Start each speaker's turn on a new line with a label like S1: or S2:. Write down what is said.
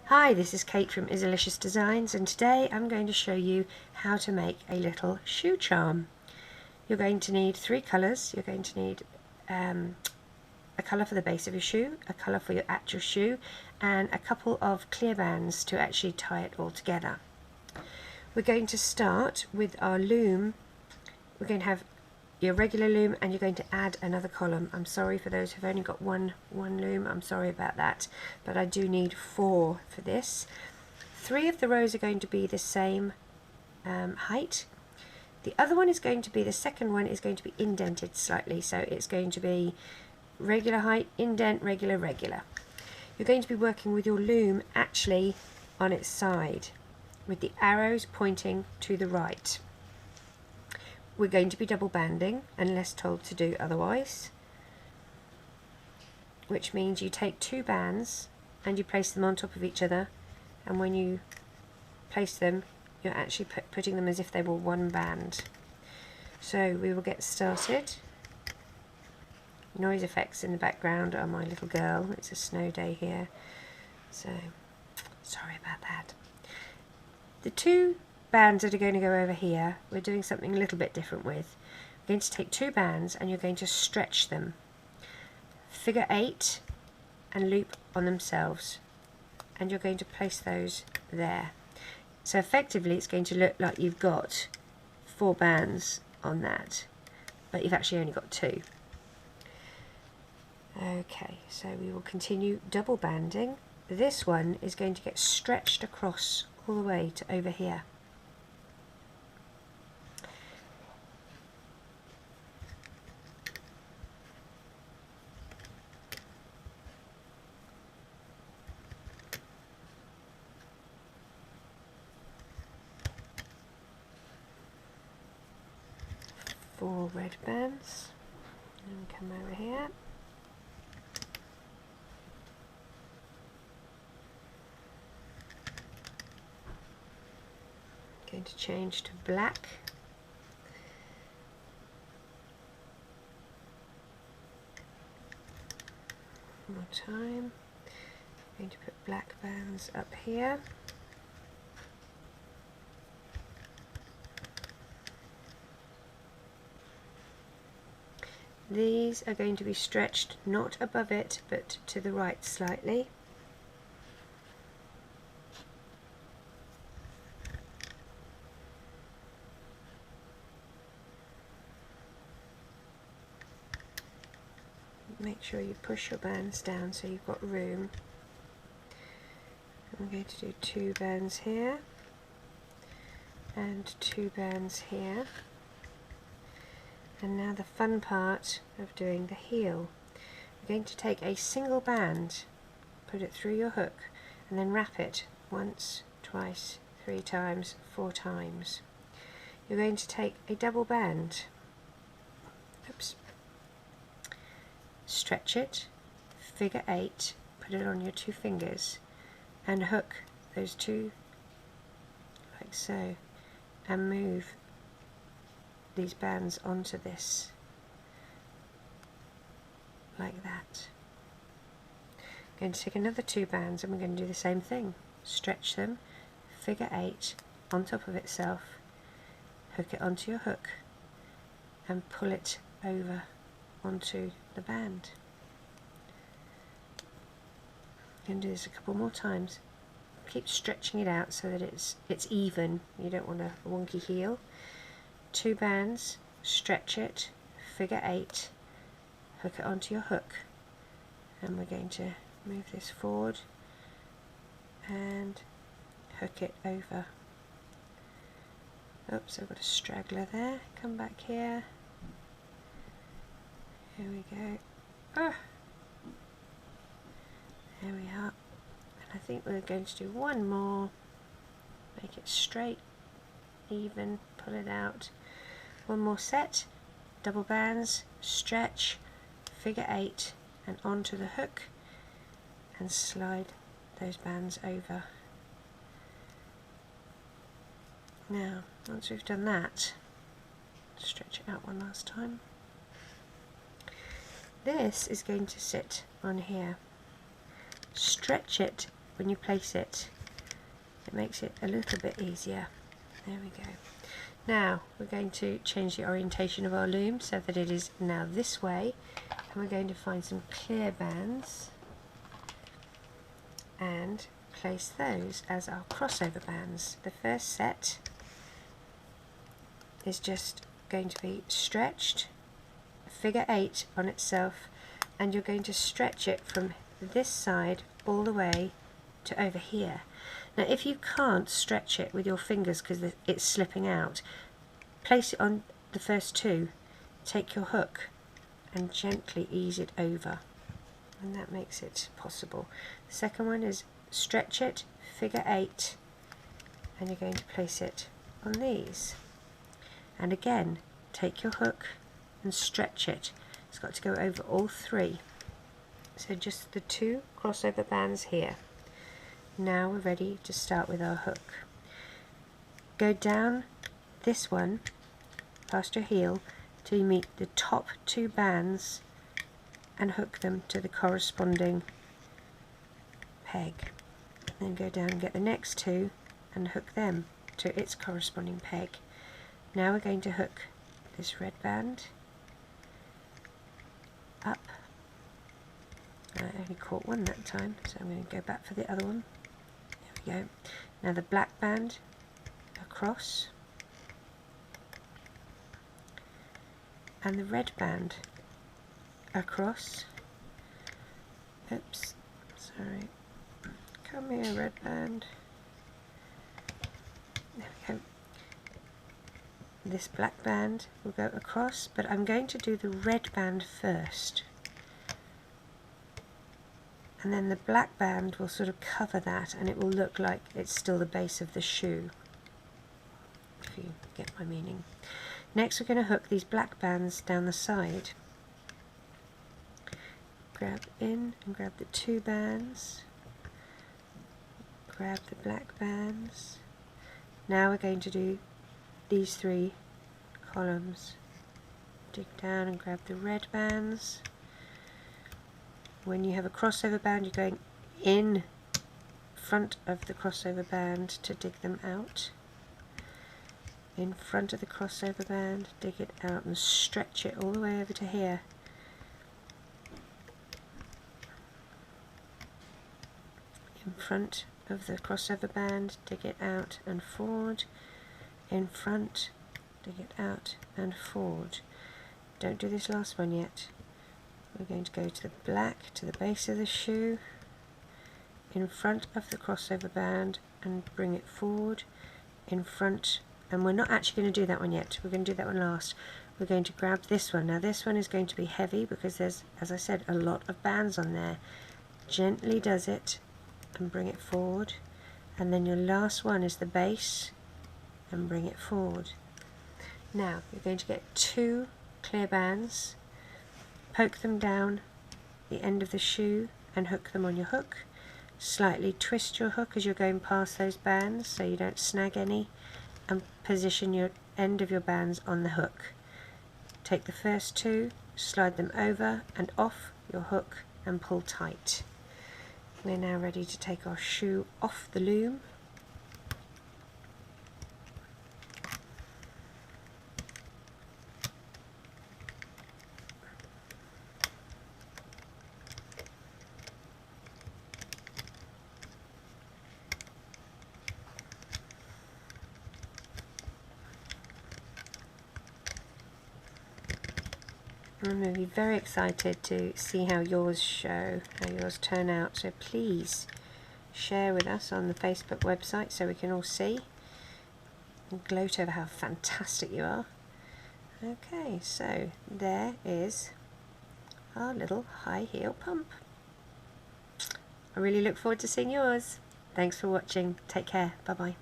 S1: Hi, this is Kate from Izzalicious Designs, and today I'm going to show you how to make a little shoe charm. You're going to need 3 colours. You're going to need a colour for the base of your shoe, a colour for your actual shoe, and a couple of clear bands to actually tie it all together. We're going to start with our loom. We're going to have your regular loom, and you're going to add another column. I'm sorry for those who've only got one loom, I'm sorry about that, but I do need 4 for this. 3 of the rows are going to be the same height. The other one is going to be, the second one is going to be indented slightly, so it's going to be regular height, indent, regular, regular. You're going to be working with your loom actually on its side, with the arrows pointing to the right. We're going to be double banding unless told to do otherwise, which means you take 2 bands and you place them on top of each other, and when you place them you're actually putting them as if they were one band. So we will get started. Noise effects in the background are my little girl. It's a snow day here, so sorry about that. The 2 bands that are going to go over here, we're doing something a little bit different with. We're going to take 2 bands and you're going to stretch them, figure 8 and loop on themselves, and you're going to place those there. So effectively it's going to look like you've got 4 bands on that, but you've actually only got 2. Okay, so we will continue double banding. This one is going to get stretched across all the way to over here. Four red bands, and come over here. Going to change to black. One more time. Going to put black bands up here. These are going to be stretched not above it but to the right slightly. Make sure you push your bands down so you've got room. I'm going to do 2 bands here and 2 bands here. And now the fun part of doing the heel. You're going to take a single band, put it through your hook, and then wrap it once, twice, 3 times, 4 times. You're going to take a double band, stretch it, figure 8, put it on your 2 fingers, and hook those 2 like so, and move these bands onto this like that. I'm going to take another 2 bands and we're going to do the same thing. Stretch them, figure 8 on top of itself, hook it onto your hook and pull it over onto the band. I'm going to do this a couple more times. Keep stretching it out so that it's even. You don't want a wonky heel. 2 bands, stretch it, figure 8, hook it onto your hook, and we're going to move this forward and hook it over. Oops, I've got a straggler there. Come back here. Here we go. Ah. There we are. And I think we're going to do one more. Make it straight, even, pull it out. One more set, double bands, stretch, figure 8 and onto the hook and slide those bands over. Now once we've done that, stretch it out one last time. This is going to sit on here. Stretch it when you place it, it makes it a little bit easier. There we go. Now we're going to change the orientation of our loom so that it is now this way, and we're going to find some clear bands and place those as our crossover bands. The first set is just going to be stretched, figure 8 on itself, and you're going to stretch it from this side all the way to over here. Now if you can't stretch it with your fingers because it's slipping out, place it on the first two, take your hook and gently ease it over, and that makes it possible. The second one is stretch it, figure 8, and you're going to place it on these. And again, take your hook and stretch it. It's got to go over all three. So just the 2 crossover bands here. Now we're ready to start with our hook. Go down this one past your heel till you meet the top 2 bands and hook them to the corresponding peg. Then go down and get the next 2 and hook them to its corresponding peg. Now we're going to hook this red band up. I only caught one that time, so I'm going to go back for the other one. There we go. Now the black band across, and the red band across. Oops, sorry. Come here, red band. There we go. This black band will go across, but I'm going to do the red band first. And then the black band will sort of cover that, and it will look like it's still the base of the shoe, if you get my meaning. Next we're going to hook these black bands down the side. Grab in and grab the 2 bands, grab the black bands. Now we're going to do these 3 columns. Dig down and grab the red bands. When you have a crossover band, you're going in front of the crossover band to dig them out. In front of the crossover band, dig it out and stretch it all the way over to here. In front of the crossover band, dig it out and forward. In front, dig it out and forward. Don't do this last one yet. We're going to go to the black, to the base of the shoe, in front of the crossover band and bring it forward, in front, and we're not actually going to do that one yet, we're going to do that one last. We're going to grab this one. Now this one is going to be heavy because there's, as I said, a lot of bands on there. Gently does it and bring it forward, and then your last one is the base and bring it forward. Now you're going to get 2 clear bands, poke them down the end of the shoe and hook them on your hook. Slightly twist your hook as you're going past those bands so you don't snag any, and position your end of your bands on the hook. Take the first 2, slide them over and off your hook and pull tight. We're now ready to take our shoe off the loom. I'm going to be very excited to see how yours turn out, so please share with us on the Facebook website so we can all see and gloat over how fantastic you are. Okay, so there is our little high heel pump. I really look forward to seeing yours. Thanks for watching. Take care. Bye bye.